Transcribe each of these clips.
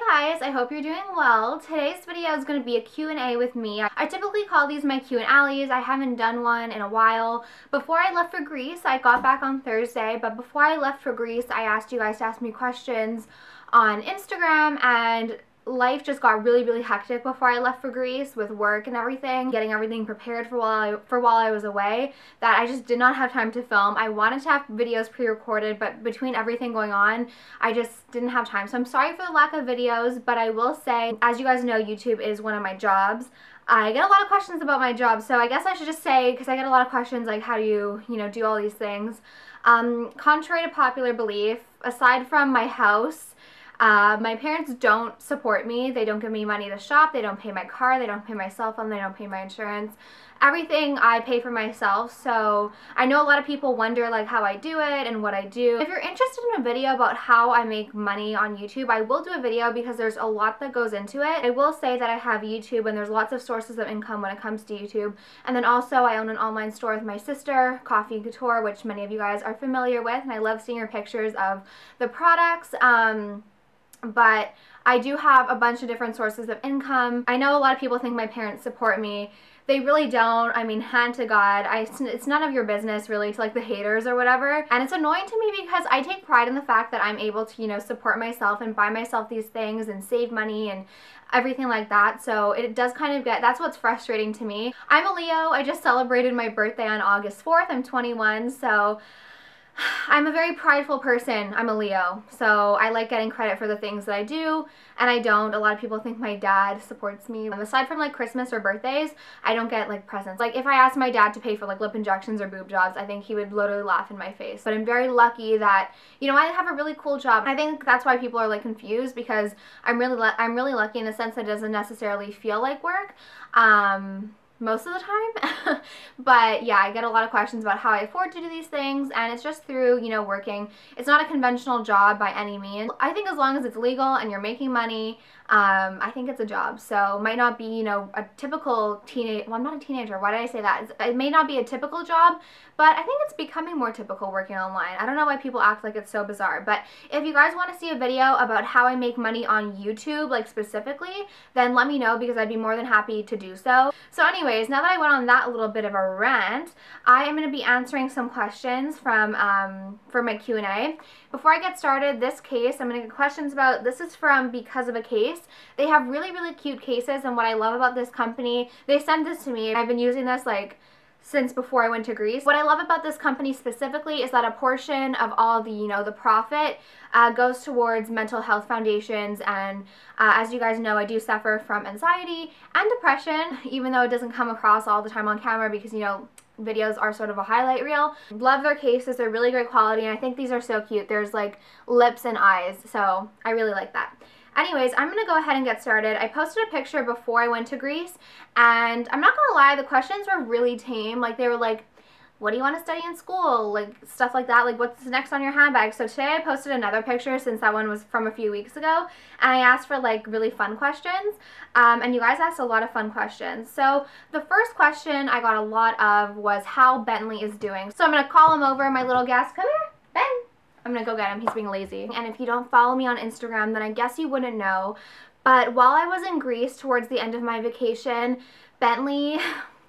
Hi guys, I hope you're doing well. Today's video is going to be a Q&A with me. I typically call these my Q&Allies. I haven't done one in a while. Before I left for Greece, I got back on Thursday, but before I left for Greece, I asked you guys to ask me questions on Instagram, and life just got really hectic before I left for Greece with work and everything, getting everything prepared for while I was away, that I just did not have time to film. I wanted to have videos pre-recorded, but between everything going on, I just didn't have time. So I'm sorry for the lack of videos, but I will say, as you guys know, YouTube is one of my jobs. I get a lot of questions about my job, so I guess I should just say, because I get a lot of questions like, how do you do all these things? Contrary to popular belief, aside from my house, my parents don't support me. They don't give me money to shop. They don't pay my car. They don't pay my cell phone. They don't pay my insurance. Everything I pay for myself. So I know a lot of people wonder like how I do it and what I do. If you're interested in a video about how I make money on YouTube, I will do a video because there's a lot that goes into it. I will say that I have YouTube and there's lots of sources of income when it comes to YouTube. And then also I own an online store with my sister, Coffee and Couture, which many of you guys are familiar with. And I love seeing your pictures of the products. But I do have a bunch of different sources of income. I know a lot of people think my parents support me. They really don't. I mean, hand to God, it's none of your business really to like the haters or whatever. And it's annoying to me because I take pride in the fact that I'm able to, support myself and buy myself these things and save money and everything like that. So it does kind of that's what's frustrating to me. I'm a Leo. I just celebrated my birthday on August 4th. I'm 21, so I'm a very prideful person. I'm a Leo, so I like getting credit for the things that I do, and I don't. A lot of people think my dad supports me. Aside from like Christmas or birthdays, I don't get like presents. Like if I asked my dad to pay for like lip injections or boob jobs, I think he would literally laugh in my face. But I'm very lucky that, I have a really cool job. I think that's why people are like confused, because I'm really lucky in the sense that it doesn't necessarily feel like work. Most of the time. But yeah, I get a lot of questions about how I afford to do these things, and it's just through, working. It's not a conventional job by any means. I think as long as it's legal and you're making money, I think it's a job. So it might not be, a typical well, I'm not a teenager. Why did I say that? It may not be a typical job, but I think it's becoming more typical working online. I don't know why people act like it's so bizarre, but if you guys want to see a video about how I make money on YouTube, like specifically, then let me know, because I'd be more than happy to do so. So anyways, now that I went on that little bit of a rant, I am going to be answering some questions from for my Q&A. Before I get started, this case I'm going to get questions about. This is from Because of a Case. They have really cute cases, and what I love about this company, they sent this to me. I've been using this like since before I went to Greece. What I love about this company specifically is that a portion of all the, the profit goes towards mental health foundations, and as you guys know, I do suffer from anxiety and depression, even though it doesn't come across all the time on camera because, videos are sort of a highlight reel. Love their cases. They're really great quality, and I think these are so cute. There's like lips and eyes, so I really like that. Anyways, I'm going to go ahead and get started. I posted a picture before I went to Greece, and I'm not going to lie, the questions were really tame. Like, they were like, what do you want to study in school? Like, stuff like that. Like, what's next on your handbag? So today I posted another picture, since that one was from a few weeks ago, and I asked for, like, really fun questions, and you guys asked a lot of fun questions. So the first question I got a lot of was how Bentley is doing. So I'm going to call him over, my little guest. Come here, Ben. I'm gonna go get him. He's being lazy. And if you don't follow me on Instagram, then I guess you wouldn't know. But while I was in Greece towards the end of my vacation, Bentley,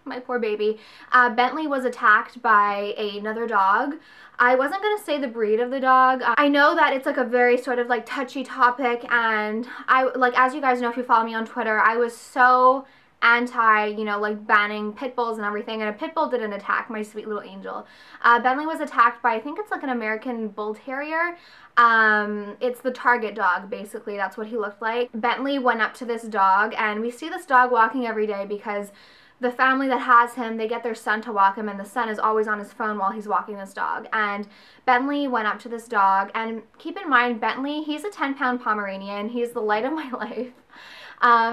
my poor baby, Bentley was attacked by another dog. I wasn't gonna say the breed of the dog. I know that it's like a very sort of like touchy topic, and as you guys know if you follow me on Twitter, I was so anti, like banning pit bulls and everything, and a pit bull didn't attack my sweet little angel. Bentley was attacked by, I think it's like an American bull terrier. It's the target dog, basically. That's what he looked like. Bentley went up to this dog, and we see this dog walking every day because the family that has him, they get their son to walk him, and the son is always on his phone while he's walking this dog. And Bentley went up to this dog, and keep in mind, Bentley, he's a 10-pound Pomeranian. He's the light of my life.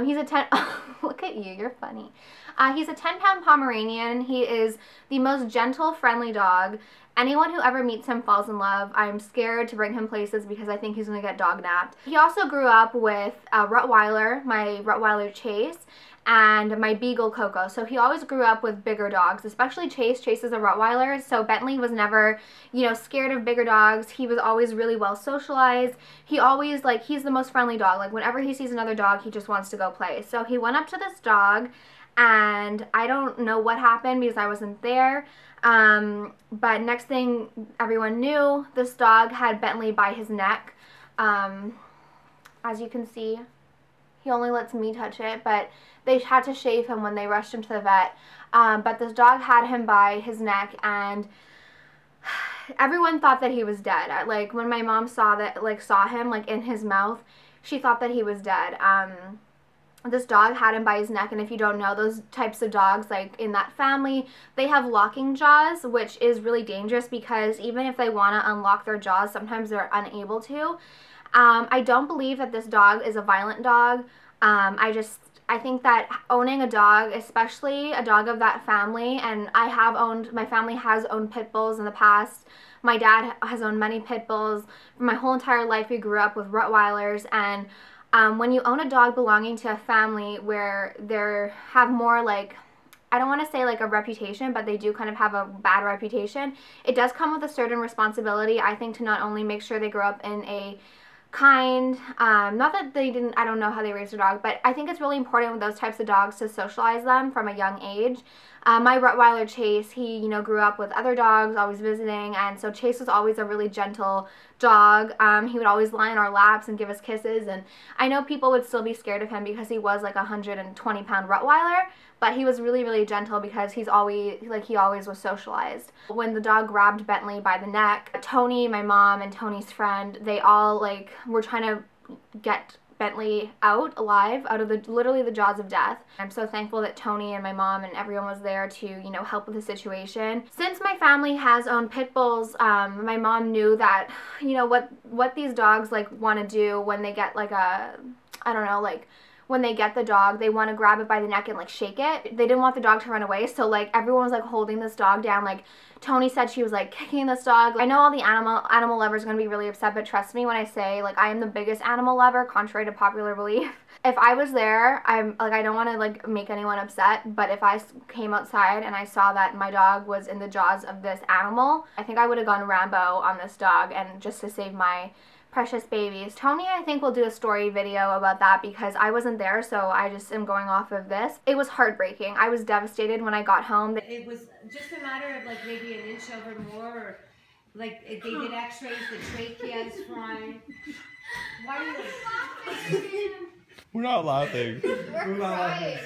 He's a look at you, you're funny. He's a 10-pound Pomeranian. He is the most gentle, friendly dog. Anyone who ever meets him falls in love. I'm scared to bring him places because I think he's going to get dog napped. He also grew up with a Rottweiler, my Rottweiler Chase, and my beagle Coco. So he always grew up with bigger dogs, especially Chase. Chase is a Rottweiler, so Bentley was never, you know, scared of bigger dogs. He was always really well socialized. He always, like, he's the most friendly dog. Like, whenever he sees another dog, he just wants to go play. So he went up to this dog, and I don't know what happened because I wasn't there. But next thing everyone knew, this dog had Bentley by his neck. As you can see, he only lets me touch it, but they had to shave him when they rushed him to the vet. But this dog had him by his neck, and everyone thought that he was dead. Like, when my mom saw him, like, in his mouth, she thought that he was dead. This dog had him by his neck, and if you don't know, those types of dogs, like, in that family, they have locking jaws, which is really dangerous because even if they want to unlock their jaws, sometimes they're unable to. I don't believe that this dog is a violent dog. I think that owning a dog, especially a dog of that family, and my family has owned pit bulls in the past. My dad has owned many pit bulls. For my whole entire life, we grew up with Rottweilers, and when you own a dog belonging to a family where they have more, like, I don't want to say like a reputation, but they do kind of have a bad reputation, it does come with a certain responsibility, I think, to not only make sure they grow up in a kind, not that they didn't, I don't know how they raised their dog, but I think it's really important with those types of dogs to socialize them from a young age. My Rottweiler Chase, he, you know, grew up with other dogs, always visiting, and so Chase was always a really gentle dog. He would always lie in our laps and give us kisses, and I know people would still be scared of him because he was like a 120-pound Rottweiler, but he was really, really gentle because he always was socialized. When the dog grabbed Bentley by the neck, Tony, my mom, and Tony's friend, they all, like, were trying to get Bentley out alive, out of literally the jaws of death. I'm so thankful that Tony and my mom and everyone was there to, you know, help with the situation. Since my family has owned pit bulls, my mom knew that, you know, what these dogs, like, want to do when they get, like, I don't know, like, when they get the dog, they want to grab it by the neck and, like, shake it. They didn't want the dog to run away, so, like, everyone was, like, holding this dog down. Like, Tony said she was, like, kicking this dog. I know all the animal lovers are going to be really upset, but trust me when I say, like, I am the biggest animal lover, contrary to popular belief. If I was there, I don't want to, like, make anyone upset, but if I came outside and I saw that my dog was in the jaws of this animal, I think I would have gone Rambo on this dog, and just to save my precious babies. Tony, I think, will do a story video about that because I wasn't there, so I just am going off of this. It was heartbreaking. I was devastated when I got home. It was just a matter of, like, maybe an inch over more, or, like, they did x-rays, the trachea is fine. Why are you laughing? We're not laughing. We're crying.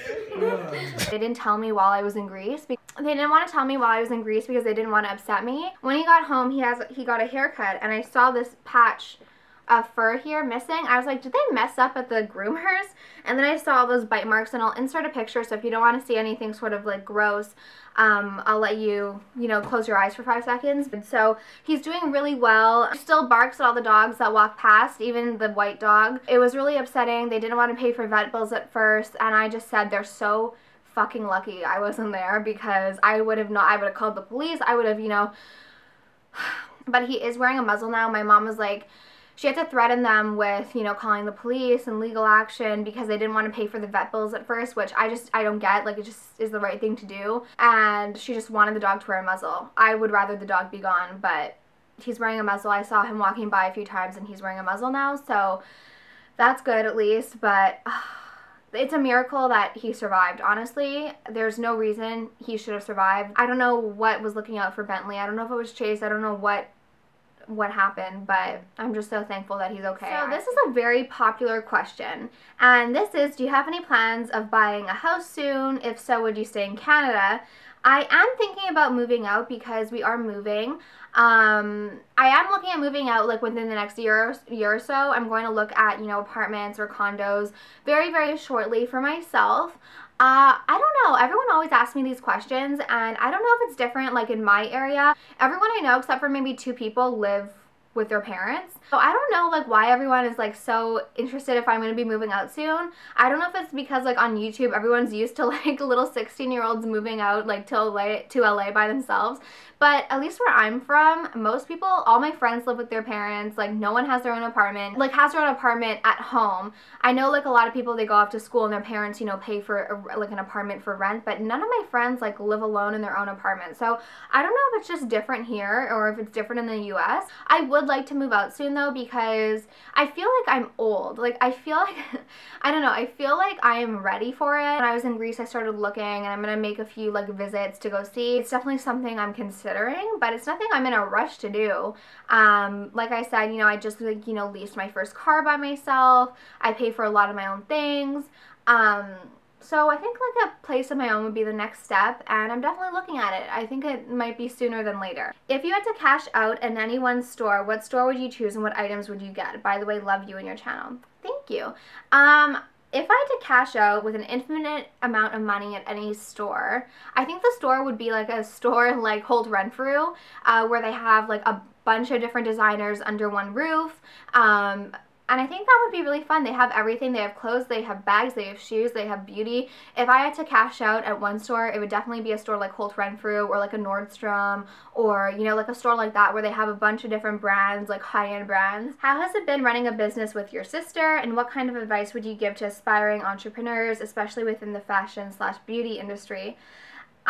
They didn't tell me while I was in Greece. They didn't want to tell me while I was in Greece because they didn't want to upset me. When he got home, he got a haircut, and I saw this patch of fur here missing. I was like, did they mess up at the groomers? And then I saw all those bite marks, and I'll insert a picture, so if you don't want to see anything sort of, like, gross, I'll let you, you know, close your eyes for 5 seconds. And so he's doing really well. He still barks at all the dogs that walk past, even the white dog. It was really upsetting. They didn't want to pay for vet bills at first, and I just said they're so fucking lucky I wasn't there, because I would have called the police. I would have, you know, but he is wearing a muzzle now. My mom was like, she had to threaten them with, you know, calling the police and legal action because they didn't want to pay for the vet bills at first, which I don't get. Like, it just is the right thing to do. And she just wanted the dog to wear a muzzle. I would rather the dog be gone, but he's wearing a muzzle. I saw him walking by a few times, and he's wearing a muzzle now, so that's good at least. But it's a miracle that he survived. Honestly, there's no reason he should have survived. I don't know what was looking out for Bentley. I don't know if it was Chase. I don't know what happened, but I'm just so thankful that he's okay. So this is a very popular question, and this is, do you have any plans of buying a house soon? If so, would you stay in Canada? I am thinking about moving out because we are moving. I am looking at moving out, like, within the next year or so. I'm going to look at, you know, apartments or condos very, very shortly for myself. I don't know. Everyone always asks me these questions, and I don't know if it's different, like, in my area. Everyone I know, except for maybe 2 people, live with their parents. So I don't know like why everyone is like so interested if I'm going to be moving out soon. I don't know if it's because like on YouTube everyone's used to like little 16-year-olds moving out like to LA by themselves. But at least where I'm from, most people, all my friends live with their parents. Like no one has their own apartment, like has their own apartment at home. I know like a lot of people, they go off to school and their parents, you know, pay for like an apartment for rent, but none of my friends like live alone in their own apartment. So I don't know if it's just different here or if it's different in the US. I would like to move out soon though, because I feel like I'm old. Like I feel like, I don't know, I feel like I am ready for it. When I was in Greece, I started looking and I'm gonna make a few like visits to go see. It's definitely something I'm considering, but it's nothing I'm in a rush to do. Like I said, you know, I just like, you know, leased my first car by myself. I pay for a lot of my own things. So I think like a place of my own would be the next step, and I'm definitely looking at it. I think it might be sooner than later. If you had to cash out in any one store, what store would you choose and what items would you get? By the way, love you and your channel. Thank you. If I had to cash out with an infinite amount of money at any store, I think the store would be like a store like Holt Renfrew, where they have like a bunch of different designers under one roof. And I think that would be really fun. They have everything. They have clothes, they have bags, they have shoes, they have beauty. If I had to cash out at one store, it would definitely be a store like Holt Renfrew or like a Nordstrom, or, you know, like a store like that where they have a bunch of different brands, like high-end brands. How has it been running a business with your sister, and what kind of advice would you give to aspiring entrepreneurs, especially within the fashion/beauty industry?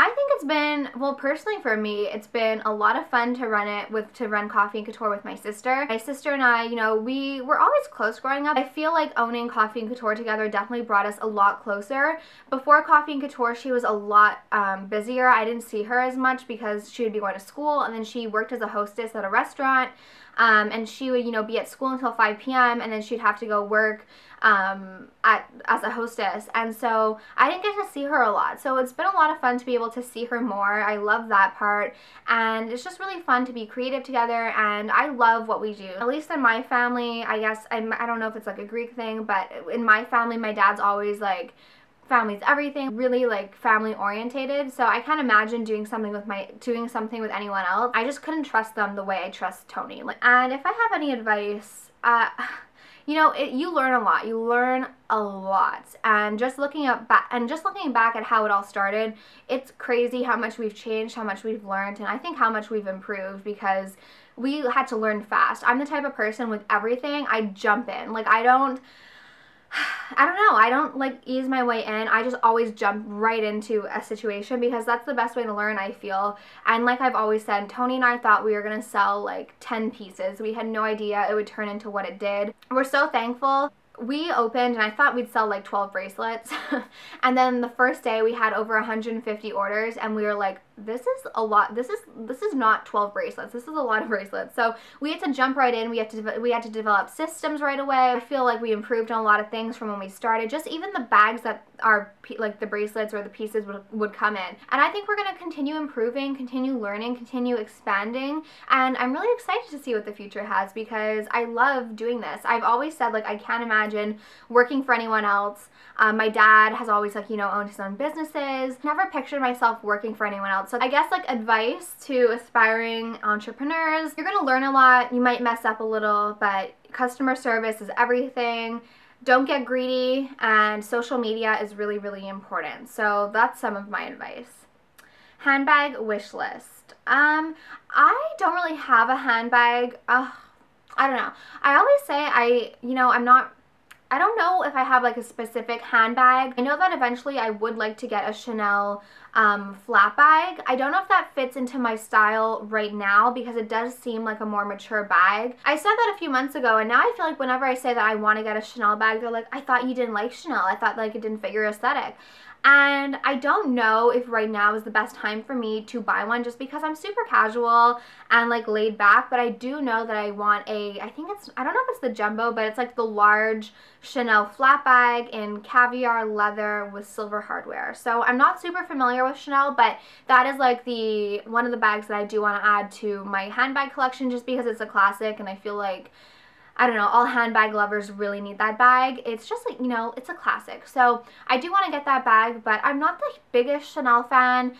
I think it's been, well, personally for me, it's been a lot of fun to run Coffee and Couture with my sister. My sister and I, you know, we were always close growing up. I feel like owning Coffee and Couture together definitely brought us a lot closer. Before Coffee and Couture, she was a lot busier. I didn't see her as much because she would be going to school, and then she worked as a hostess at a restaurant. And she would, you know, be at school until 5 p.m. and then she'd have to go work as a hostess, and so I didn't get to see her a lot. So it's been a lot of fun to be able to see her more. I love that part, and it's just really fun to be creative together, and I love what we do. At least in my family, I guess, I don't know if it's like a Greek thing, but in my family, my dad's always like, family's everything, really like family orientated. So I can't imagine doing something with anyone else. I just couldn't trust them the way I trust Tony. And if I have any advice, you know, you learn a lot. You learn a lot, and just looking back at how it all started, it's crazy how much we've changed, how much we've learned, and I think how much we've improved because we had to learn fast. I'm the type of person with everything, I jump in. Like I don't know, I don't like ease my way in. I just always jump right into a situation because that's the best way to learn, I feel. And like I've always said, Tony and I thought we were gonna sell like 10 pieces. We had no idea it would turn into what it did. We're so thankful. We opened and I thought we'd sell like 12 bracelets and then the first day we had over 150 orders, and we were like, this is a lot. This is not 12 bracelets. This is a lot of bracelets. So we had to jump right in. We had to develop systems right away. I feel like we improved on a lot of things from when we started. Just even the bags that are like the bracelets or the pieces would come in. And I think we're going to continue improving, continue learning, continue expanding. And I'm really excited to see what the future has because I love doing this. I've always said like I can't imagine working for anyone else. My dad has always like, you know, owned his own businesses. Never pictured myself working for anyone else. So I guess like advice to aspiring entrepreneurs, you're gonna learn a lot. You might mess up a little, but customer service is everything. Don't get greedy, and social media is really, really important. So that's some of my advice. Handbag wish list. I don't really have a handbag. I don't know. I always say I don't know if I have like a specific handbag. I know that eventually I would like to get a Chanel flat bag. I don't know if that fits into my style right now because it does seem like a more mature bag. I said that a few months ago, and now I feel like whenever I say that I want to get a Chanel bag, they're like, I thought you didn't like Chanel. I thought like it didn't fit your aesthetic. And I don't know if right now is the best time for me to buy one just because I'm super casual and like laid back, but I do know that I want I don't know if it's the jumbo, but it's like the large Chanel flat bag in caviar leather with silver hardware. So I'm not super familiar with Chanel, but that is like one of the bags that I do want to add to my handbag collection just because it's a classic, and I feel like, I don't know, all handbag lovers really need that bag. It's just like, you know, it's a classic. So I do want to get that bag, but I'm not the biggest Chanel fan.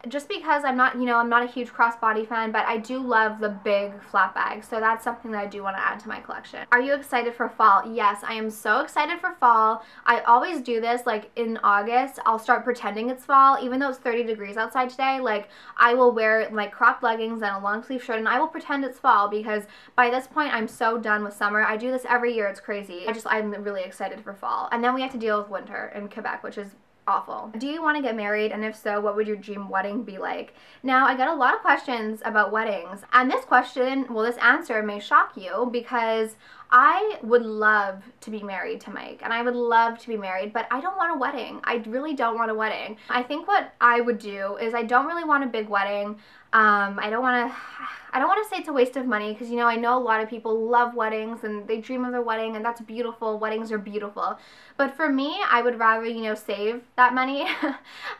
just because I'm not, I'm not a huge crossbody fan, but I do love the big flat bags. So that's something that I do want to add to my collection. Are you excited for fall? Yes, I am so excited for fall. I always do this, like in August, I'll start pretending it's fall, even though it's 30 degrees outside today. Like I will wear like cropped leggings and a long sleeve shirt and I will pretend it's fall, because by this point I'm so done with summer. I do this every year, it's crazy. I'm really excited for fall. And then we have to deal with winter in Quebec, which is awful. Do you want to get married, and if so, what would your dream wedding be like? Now, I got a lot of questions about weddings, and this question, well, this answer may shock you, because I would love to be married to Mike, and I would love to be married, but I don't want a wedding. I really don't want a wedding. I think what I would do is I don't really want a big wedding. I don't want to say it's a waste of money, because I know a lot of people love weddings and they dream of their wedding, and that's beautiful. Weddings are beautiful. But for me, I would rather, save that money.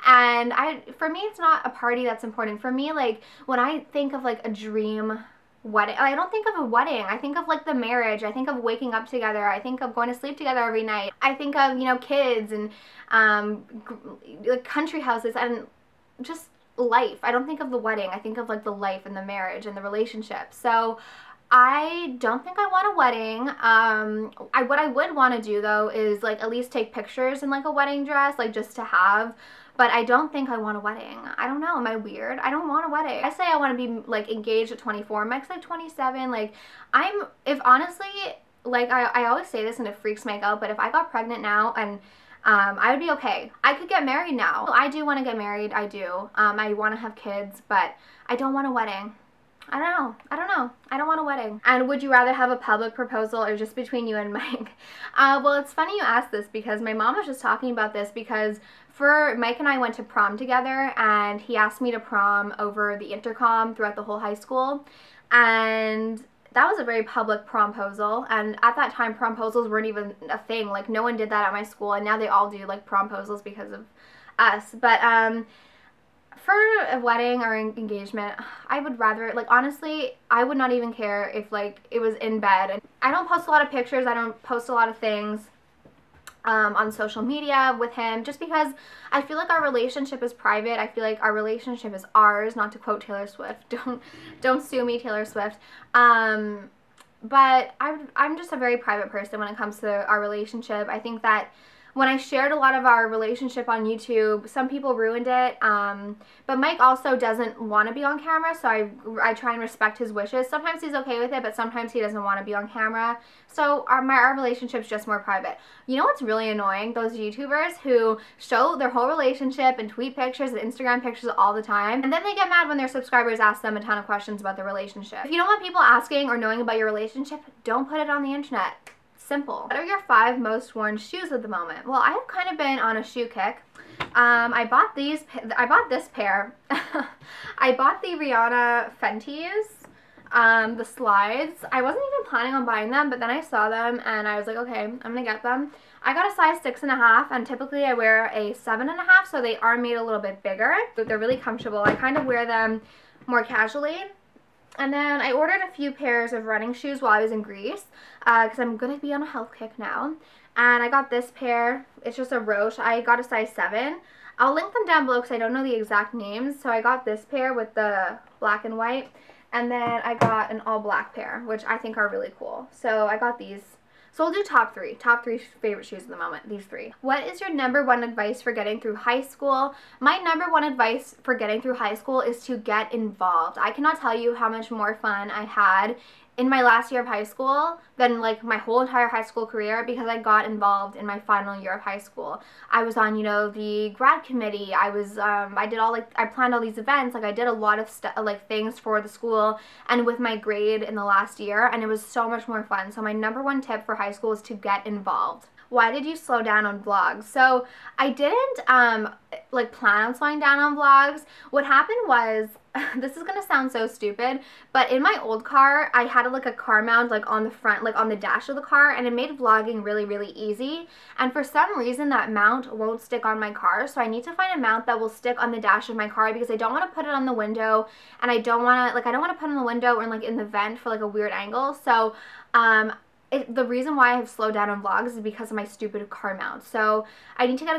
And for me, it's not a party that's important. For me, like when I think of like a dream wedding, I don't think of a wedding. I think of like the marriage. I think of waking up together. I think of going to sleep together every night. I think of, kids and like country houses and just life. I don't think of the wedding. I think of like the life and the marriage and the relationship. So I don't think I want a wedding. What I would want to do though is like at least take pictures in like a wedding dress, like just to have. But I don't think I want a wedding. I don't know. Am I weird? I don't want a wedding. I say I want to be like engaged at 24. Mike's like 27. Like if honestly, like I always say this and it freaks Mike out, but if I got pregnant now and I would be okay. I could get married now. I do want to get married. I do. I want to have kids, but I don't want a wedding. I don't know. I don't want a wedding. And would you rather have a public proposal or just between you and Mike? Well, it's funny you asked this, because my mom was just talking about this, because Mike and I went to prom together, and he asked me to prom over the intercom throughout the whole high school. And that was a very public promposal, and at that time promposals weren't even a thing. Like no one did that at my school, and now they all do like promposals because of us. But for a wedding or an engagement, I would rather, like honestly, I would not even care if like it was in bed. And I don't post a lot of pictures, I don't post a lot of things on social media with him, just because I feel like our relationship is private. I feel like our relationship is ours, not to quote Taylor Swift. Don't sue me, Taylor Swift. But I'm just a very private person when it comes to our relationship. I think that when I shared a lot of our relationship on YouTube, some people ruined it, but Mike also doesn't want to be on camera, so I try and respect his wishes. Sometimes he's okay with it, but sometimes he doesn't want to be on camera, so our relationship's just more private. You know what's really annoying? Those YouTubers who show their whole relationship and tweet pictures and Instagram pictures all the time, and then they get mad when their subscribers ask them a ton of questions about their relationship. If you don't want people asking or knowing about your relationship, don't put it on the internet. Simple. What are your 5 most worn shoes at the moment? Well, I have kind of been on a shoe kick. I bought this pair. I bought the Rihanna Fenty's, the slides. I wasn't even planning on buying them, but then I saw them and I was like, okay, I'm gonna get them. I got a size 6.5, and typically I wear a 7.5, so they are made a little bit bigger. But they're really comfortable. I kind of wear them more casually. And then I ordered a few pairs of running shoes while I was in Greece, because I'm going to be on a health kick now. And I got this pair. It's just a Roche. I got a size 7. I'll link them down below because I don't know the exact names. So I got this pair with the black and white. And then I got an all black pair, which I think are really cool. So I got these. So I'll do top 3. Top 3 favorite shoes at the moment, these 3. What is your #1 advice for getting through high school? My #1 advice for getting through high school is to get involved. I cannot tell you how much more fun I had in my last year of high school than like my whole entire high school career, because I got involved in my final year of high school. I was on, the grad committee. I was, I did all like, I planned all these events. Like I did a lot of stuff, like things for the school and with my grade in the last year, and it was so much more fun. So my #1 tip for high school is to get involved. Why did you slow down on vlogs? So I didn't like plan on slowing down on vlogs. What happened was, this is gonna sound so stupid, but in my old car, I had like a car mount like on the front, like on the dash of the car, and it made vlogging really, really easy. And for some reason, that mount won't stick on my car, so I need to find a mount that will stick on the dash of my car, because I don't want to put it on the window, and I don't want to put it on the window or like in the vent for like a weird angle. So the reason why I have slowed down on vlogs is because of my stupid car mount. So I need to get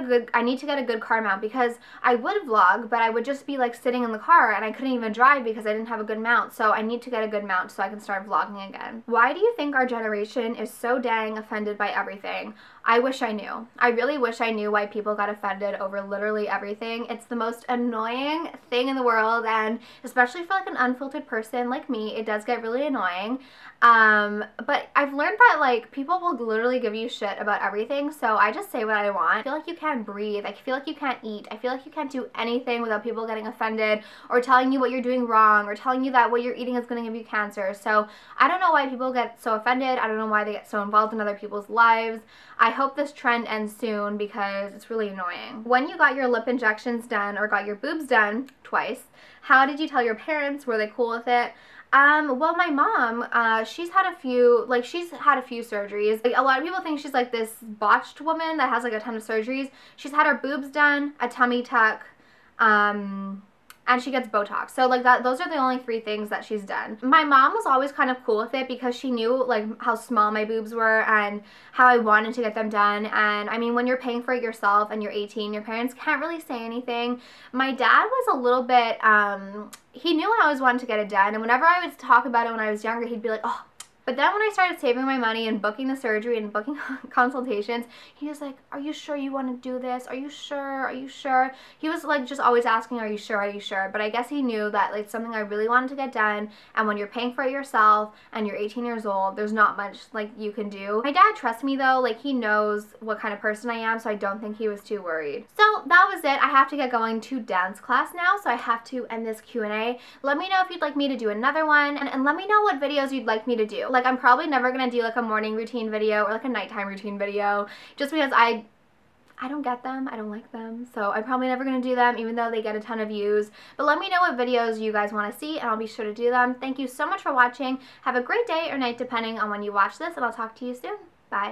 a good car mount, because I would vlog, but I would just be like sitting in the car and I couldn't even drive because I didn't have a good mount. So I need to get a good mount so I can start vlogging again. Why do you think our generation is so dang offended by everything? I wish I knew. I really wish I knew why people got offended over literally everything. It's the most annoying thing in the world, and especially for like an unfiltered person like me, it does get really annoying. But I've learned that like people will literally give you shit about everything, so I just say what I want. I feel like you can't breathe. I feel like you can't eat. I feel like you can't do anything without people getting offended or telling you what you're doing wrong or telling you that what you're eating is going to give you cancer. So I don't know why people get so offended. I don't know why they get so involved in other people's lives. I hope this trend ends soon because it's really annoying. When you got your lip injections done or got your boobs done twice, how did you tell your parents? Were they cool with it? Well, my mom, she's had a few surgeries. Like, a lot of people think she's like this botched woman that has like a ton of surgeries. She's had her boobs done, a tummy tuck, and she gets Botox. So like those are the only 3 things that she's done. My mom was always kind of cool with it because she knew like how small my boobs were and how I wanted to get them done. And I mean, when you're paying for it yourself and you're 18, your parents can't really say anything. My dad was a little bit, he knew I always wanted to get it done, and whenever I would talk about it when I was younger, he'd be like, oh. But then when I started saving my money and booking the surgery and booking consultations, he was like, are you sure you want to do this? Are you sure? Are you sure? He was like just always asking, are you sure? Are you sure? But I guess he knew that like something I really wanted to get done, and when you're paying for it yourself and you're 18 years old, there's not much like you can do. My dad trusts me though, like he knows what kind of person I am, so I don't think he was too worried. So that was it. I have to get going to dance class now, so I have to end this Q&A. Let me know if you'd like me to do another one, and let me know what videos you'd like me to do. Like, I'm probably never gonna do like a morning routine video or like a nighttime routine video, just because I don't get them. I don't like them. So I'm probably never going to do them, even though they get a ton of views. But let me know what videos you guys want to see, and I'll be sure to do them. Thank you so much for watching. Have a great day or night, depending on when you watch this, and I'll talk to you soon.